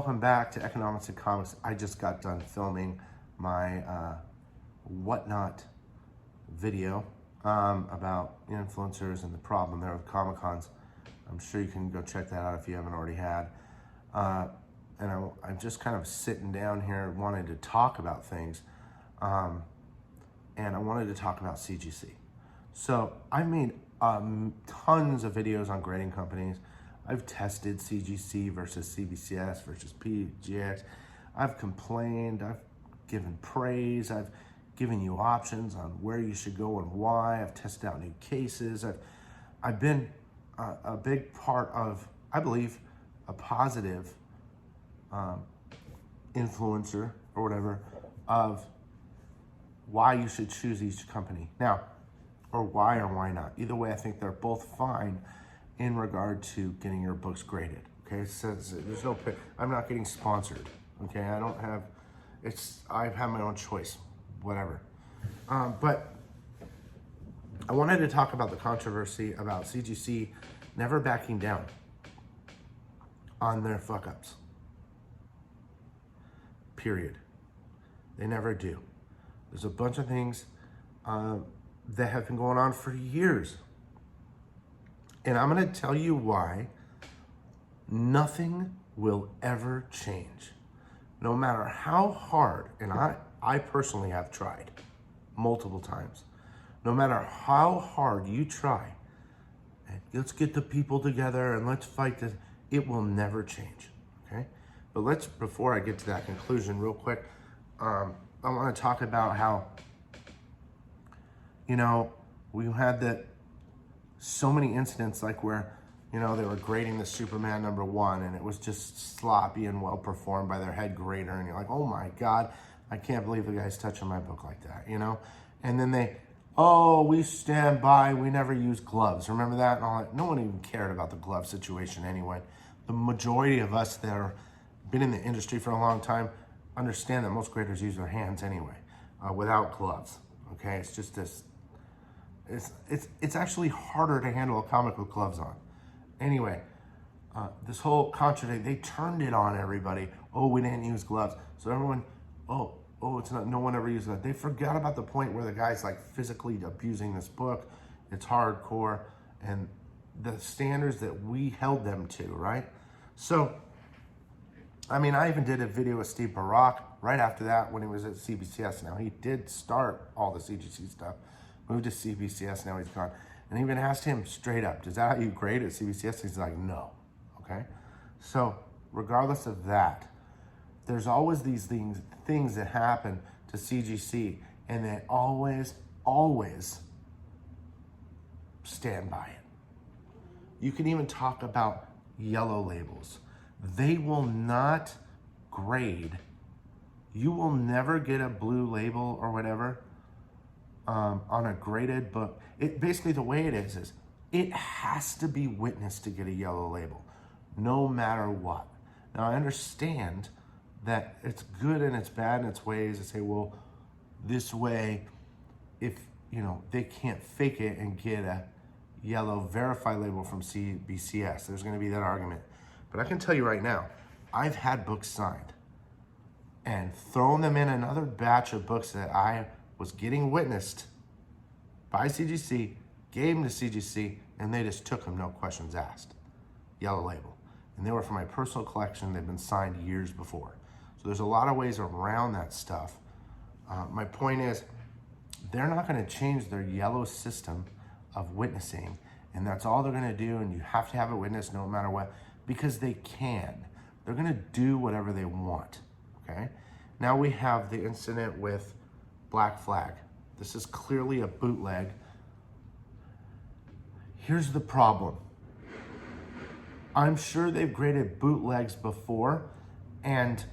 welcome back to Economics and Comics. I just got done filming my whatnot video about influencers and the problem there with Comic-Cons. I'm sure you can go check that out if you haven't already had. And I'm just kind of sitting down here wanting to talk about things. And I wanted to talk about CGC. So I made tons of videos on grading companies. I've tested CGC versus CBCS versus PGX. I've complained, I've given praise, I've given you options on where you should go and why. I've tested out new cases. I've been a big part of, I believe, a positive influencer or whatever of why you should choose each company. Now, or why not. Either way, I think they're both fine in regard to getting your books graded. Okay, so there's no, I'm not getting sponsored. Okay, I don't have, I have my own choice, whatever. But I wanted to talk about the controversy about CGC never backing down on their fuck ups. Period. They never do. There's a bunch of things that have been going on for years. And I'm gonna tell you why nothing will ever change. No matter how hard, and I personally have tried multiple times, no matter how hard you try, and let's get the people together and let's fight this, it will never change, okay? But before I get to that conclusion real quick, I wanna talk about how, we had so many incidents like where, they were grading the Superman #1 and it was just sloppy and well performed by their head grader. And you're like, oh my God, I can't believe the guy's touching my book like that, And then we stand by, we never use gloves. Remember that? And all that. No one even cared about the glove situation anyway. The majority of us that have been in the industry for a long time understand that most graders use their hands anyway, without gloves, okay? It's just this, it's actually harder to handle a comic with gloves on. Anyway, this whole controversy, they turned it on everybody. Oh, we didn't use gloves. So everyone, it's not, no one ever used that. They forgot about the point where the guy's like physically abusing this book. It's hardcore and the standards that we held them to, right? So, I even did a video with Steve Barak right after that when he was at CBCS. Now, he did start all the CGC stuff, moved to CBCS, now he's gone. And I even asked him straight up, is that how you grade at CBCS? He's like, no, okay? So, regardless of that, there's always these things that happen to CGC, and they always stand by it. You can even talk about yellow labels. They will not grade. You will never get a blue label or whatever on a graded book. Basically the way it is it has to be witnessed to get a yellow label, no matter what. Now I understand that it's good and it's bad in its ways to say, well, this way, if they can't fake it and get a yellow verified label from CBCS, there's gonna be that argument. But I can tell you right now, I've had books signed and thrown them in another batch of books that I was getting witnessed by CGC, gave them to CGC, and they just took them, no questions asked. Yellow label. And they were for my personal collection. They've been signed years before. So there's a lot of ways around that stuff. My point is, they're not gonna change their yellow system of witnessing, and that's all they're gonna do, and you have to have a witness no matter what, because they can. They're gonna do whatever they want, okay? Now we have the incident with Black Flag. This is clearly a bootleg. Here's the problem. I'm sure they've graded bootlegs before, and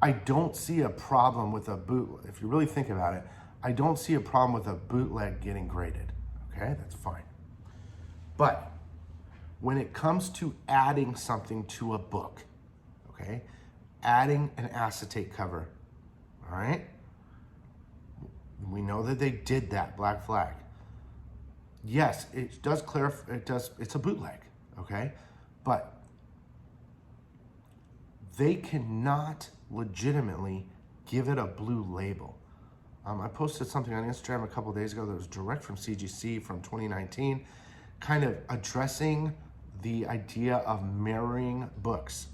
I don't see a problem with a bootleg. If you really think about it, I don't see a problem with a bootleg getting graded, okay? That's fine. But when it comes to adding something to a book, okay? Adding an acetate cover, all right? We know that they did that, Black Flag. Yes, it does clarify, it's a bootleg, okay? But they cannot legitimately give it a blue label. I posted something on Instagram a couple of days ago that was direct from CGC from 2019, kind of addressing the idea of marrying books.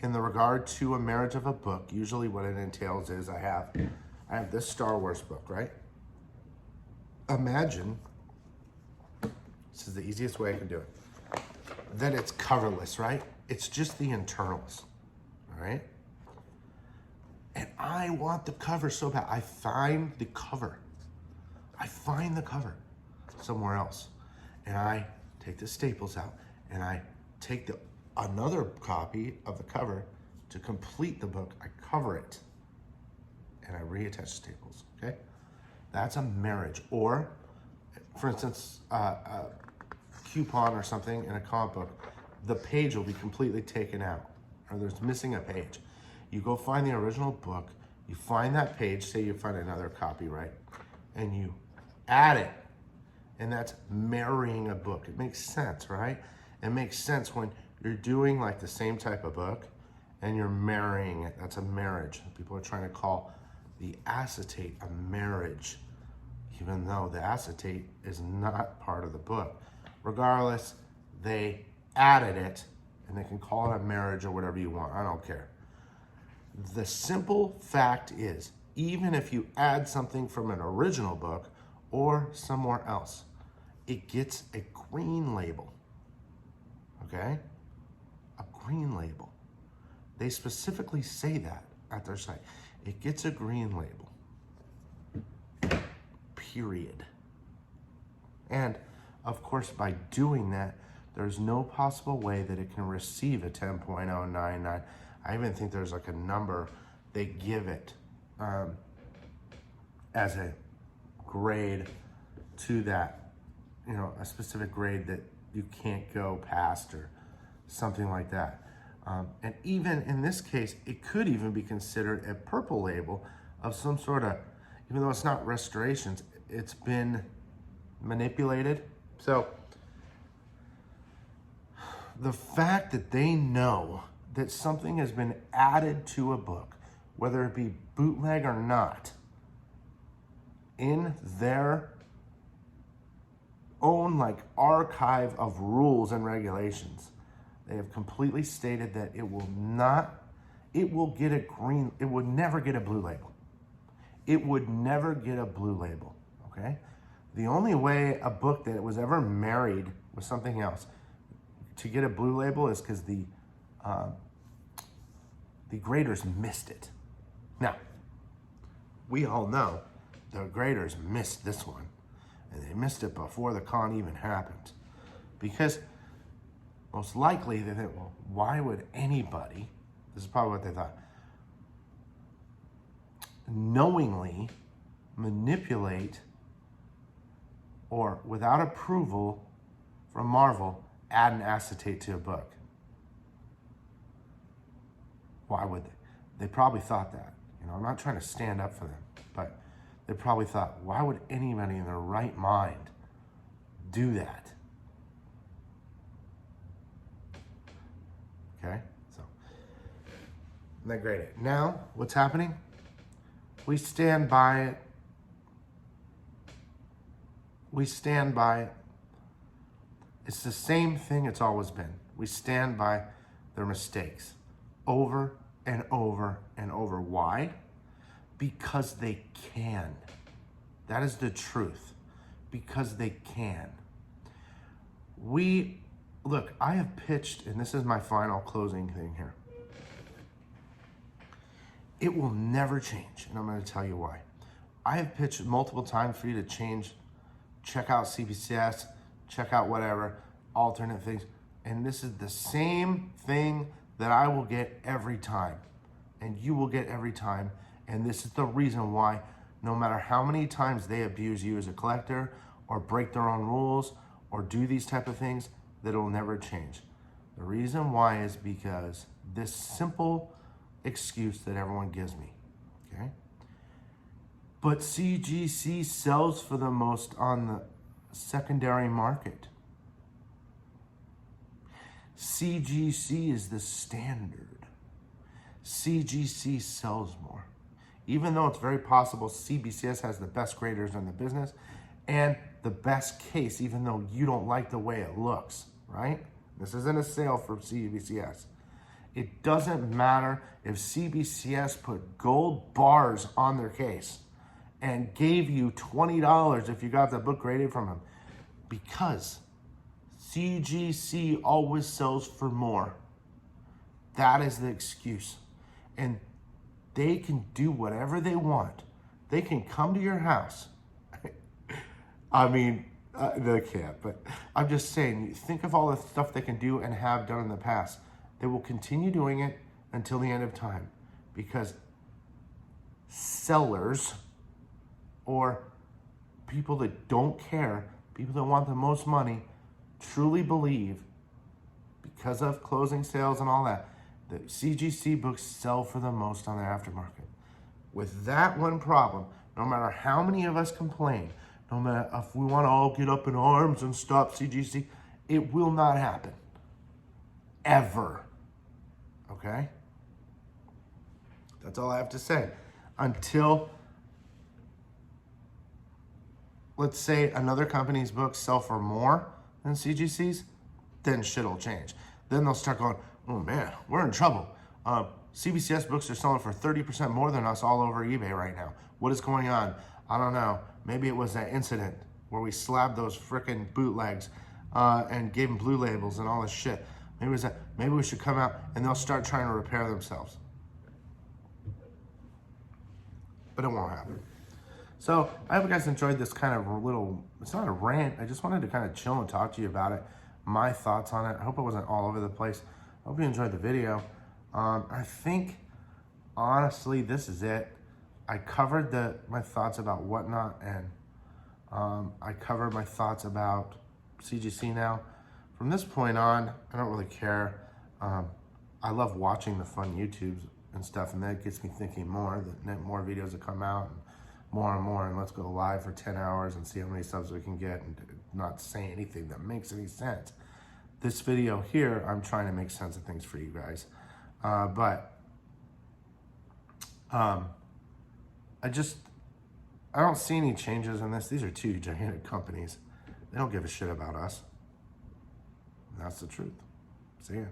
In the regard to a marriage of a book, usually what it entails is I have this Star Wars book, right? Imagine, this is the easiest way I can do it, that it's coverless, right? It's just the internals, all right? And I want the cover so bad. I find the cover somewhere else. And I take the staples out and I take another copy of the cover to complete the book. I cover it and I reattach staples, okay? That's a marriage. Or, for instance, a coupon or something in a comic book, the page will be completely taken out or there's missing a page. You go find the original book, you find that page, say you find another copy, right? And you add it, and that's marrying a book. It makes sense, right? It makes sense when you're doing like the same type of book and you're marrying it. That's a marriage. People are trying to call the acetate a marriage, even though the acetate is not part of the book. Regardless, they added it, and they can call it a marriage or whatever you want. I don't care. The simple fact is, even if you add something from an original book or somewhere else, it gets a green label, okay? A green label. They specifically say that at their site. It gets a green label, period. And of course, by doing that, there's no possible way that it can receive a 10.099. I even think there's like a number they give it as a grade to that, you know, a specific grade that you can't go past or something like that. And even in this case, it could even be considered a purple label of some sort of, even though it's not restorations, it's been manipulated. So the fact that they know that something has been added to a book, whether it be bootleg or not, in their own like archive of rules and regulations, they have completely stated that it will never get a blue label. It would never get a blue label, okay? The only way a book that was ever married with something else to get a blue label is because the graders missed it. Now, we all know the graders missed this one, and they missed it before the con even happened. Because most likely they think, well, why would anybody, this is probably what they thought, knowingly manipulate or without approval from Marvel, add an acetate to a book? Why would they? They probably thought that. You know, I'm not trying to stand up for them, but they probably thought, why would anybody in their right mind do that? Okay, so they grade it. Now, what's happening? We stand by it. We stand by it. It's the same thing it's always been. We stand by their mistakes over and over and over. Why? Because they can. That is the truth. Because they can. Look, I have pitched, and this is my final closing thing here. It will never change, and I'm going to tell you why. I have pitched multiple times for you to change, check out CBCS, check out whatever, alternate things, and this is the same thing that I will get every time, and you will get every time, and this is the reason why no matter how many times they abuse you as a collector or break their own rules or do these type of things, that it will never change. The reason why is because this simple excuse that everyone gives me, okay? But CGC sells for the most on the secondary market. CGC is the standard. CGC sells more. Even though it's very possible CBCS has the best graders in the business and the best case, even though you don't like the way it looks, right? This isn't a sale for CBCS. It doesn't matter if CBCS put gold bars on their case and gave you $20 if you got the book graded from them, because CGC always sells for more. That is the excuse. And they can do whatever they want. They can come to your house. I mean, they can't, but I'm just saying, think of all the stuff they can do and have done in the past. They will continue doing it until the end of time, because sellers or people that don't care, people that want the most money, truly believe, because of closing sales and all that, that CGC books sell for the most on the aftermarket. With that one problem, no matter how many of us complain, no matter if we want to all get up in arms and stop CGC, it will not happen. Ever. Okay? That's all I have to say. Until, let's say, another company's books sell for more than CGC's, then shit'll change. Then they'll start going, oh man, we're in trouble. CBCS books are selling for 30% more than us all over eBay right now. What is going on? I don't know. Maybe it was that incident where we slabbed those frickin' bootlegs and gave them blue labels and all this shit. Maybe it was that. Maybe we should come out, and they'll start trying to repair themselves. But it won't happen. So I hope you guys enjoyed this kind of little, it's not a rant. I just wanted to kind of chill and talk to you about it. My thoughts on it. I hope I wasn't all over the place. I hope you enjoyed the video. I think, honestly, this is it. I covered my thoughts about Whatnot, and I covered my thoughts about CGC now. From this point on, I don't really care. I love watching the fun YouTubes and stuff, and that gets me thinking more, that more videos that come out, and more, and let's go live for 10 hours and see how many subs we can get and not say anything that makes any sense. This video here, I'm trying to make sense of things for you guys. But I don't see any changes in this. These are two gigantic companies. They don't give a shit about us. That's the truth. See ya.